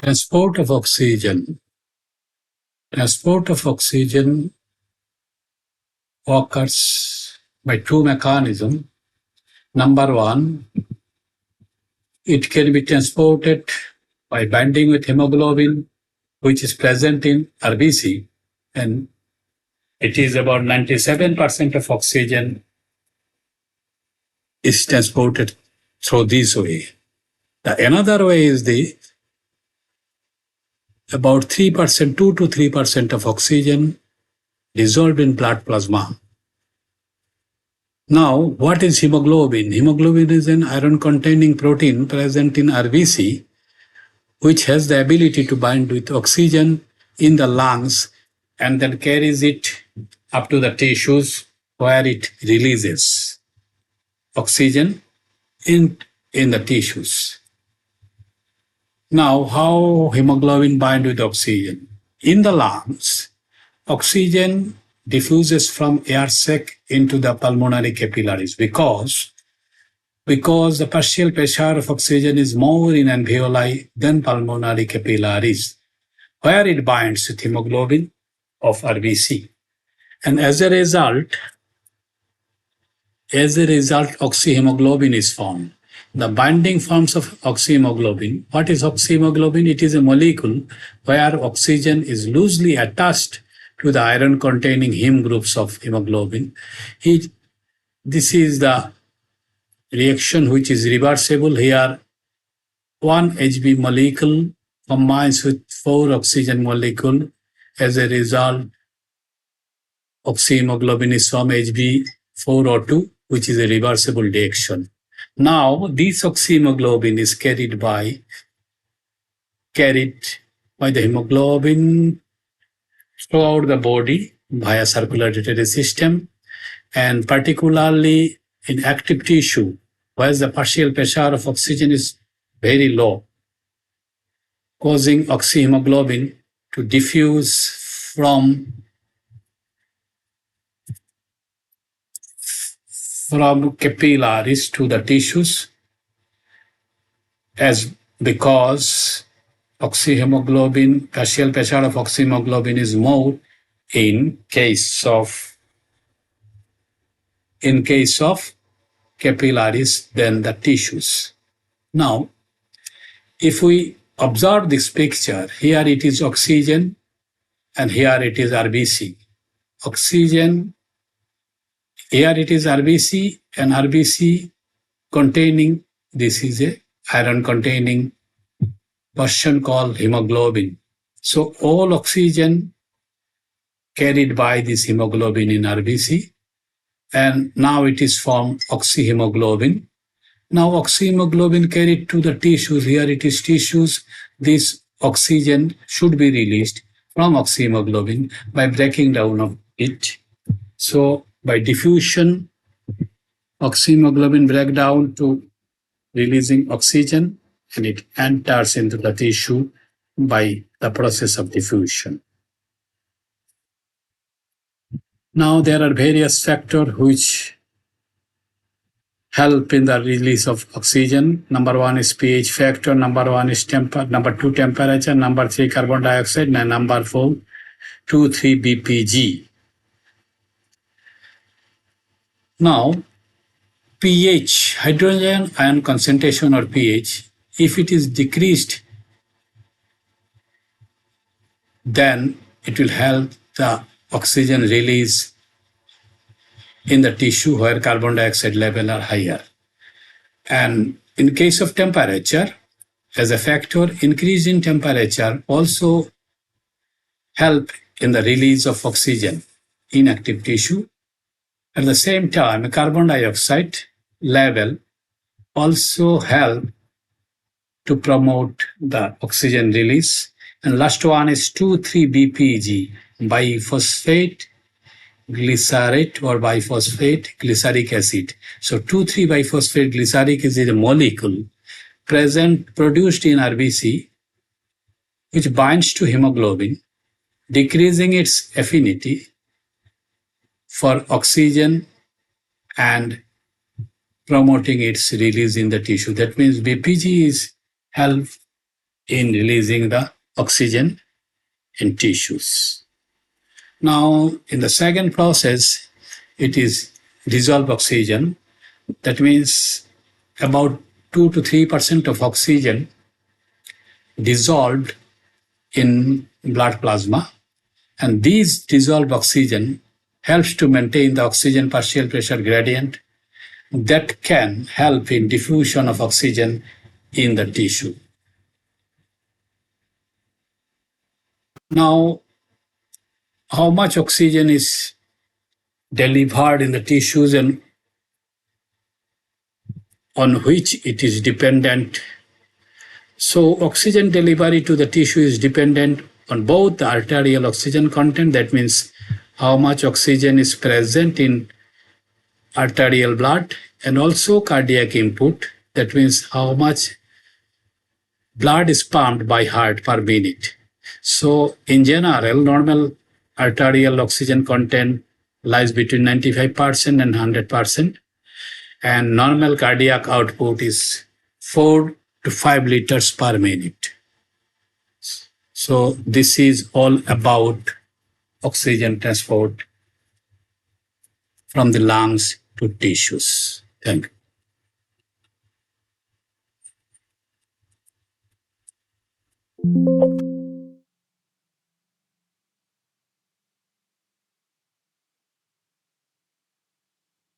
Transport of oxygen. Transport of oxygen occurs by two mechanisms. Number one, it can be transported by binding with hemoglobin, which is present in RBC, and it is about 97% of oxygen is transported through this way. Another way is the about 3%, 2 to 3% of oxygen dissolved in blood plasma. Now, what is hemoglobin? Hemoglobin is an iron-containing protein present in RBC, which has the ability to bind with oxygen in the lungs and then carries it up to the tissues where it releases oxygen in the tissues. Now, how hemoglobin binds with oxygen? In the lungs, oxygen diffuses from air sac into the pulmonary capillaries because the partial pressure of oxygen is more in alveoli than pulmonary capillaries, where it binds with hemoglobin of RBC. And as a result, oxyhemoglobin is formed. The binding forms of oxyhemoglobin. What is oxyhemoglobin? It is a molecule where oxygen is loosely attached to the iron-containing heme groups of hemoglobin. This is the reaction which is reversible. Here, one Hb molecule combines with 4 oxygen molecule. As a result, oxyhemoglobin is from Hb4O2, which is a reversible reaction. Now, this oxyhemoglobin is carried by the hemoglobin throughout the body via circulatory system, and particularly in active tissue, where the partial pressure of oxygen is very low, causing oxyhemoglobin to diffuse from capillaries to the tissues, because oxyhemoglobin, partial pressure of oxyhemoglobin is more in case of capillaries than the tissues. Now, if we observe this picture, here it is oxygen and here it is RBC. Here it is RBC and RBC containing, this is a iron containing portion called hemoglobin. So all oxygen carried by this hemoglobin in RBC, and now it is formed oxyhemoglobin. Now oxyhemoglobin carried to the tissues. Here it is tissues. This oxygen should be released from oxyhemoglobin by breaking down of it. So by diffusion, oxyhemoglobin breaks down to releasing oxygen, and it enters into the tissue by the process of diffusion. Now there are various factors which help in the release of oxygen. Number one is pH factor, number two temperature, number three carbon dioxide, and number four 2,3 BPG. Now pH, hydrogen ion concentration or pH, if it is decreased, then it will help the oxygen release in the tissue where carbon dioxide level are higher. And in case of temperature, as a factor, increase in temperature also help in the release of oxygen in active tissue. At the same time, carbon dioxide level also help to promote the oxygen release. And last one is 2,3 BPG, biphosphate glycerate or biphosphate glyceric acid. So 2,3 biphosphate glyceric is a molecule produced in RBC, which binds to hemoglobin, decreasing its affinity for oxygen and promoting its release in the tissue. That means BPG is help in releasing the oxygen in tissues. Now, in the second process, it is dissolved oxygen. That means about 2 to 3% of oxygen dissolved in blood plasma. And these dissolved oxygen helps to maintain the oxygen partial pressure gradient that can help in diffusion of oxygen in the tissue. Now, how much oxygen is delivered in the tissues and on which it is dependent. So oxygen delivery to the tissue is dependent on both the arterial oxygen content, that means how much oxygen is present in arterial blood, and also cardiac input, that means how much blood is pumped by heart per minute. So in general, normal arterial oxygen content lies between 95% and 100%, and normal cardiac output is 4 to 5 liters per minute. So this is all about oxygen transport from the lungs to tissues. Thank you.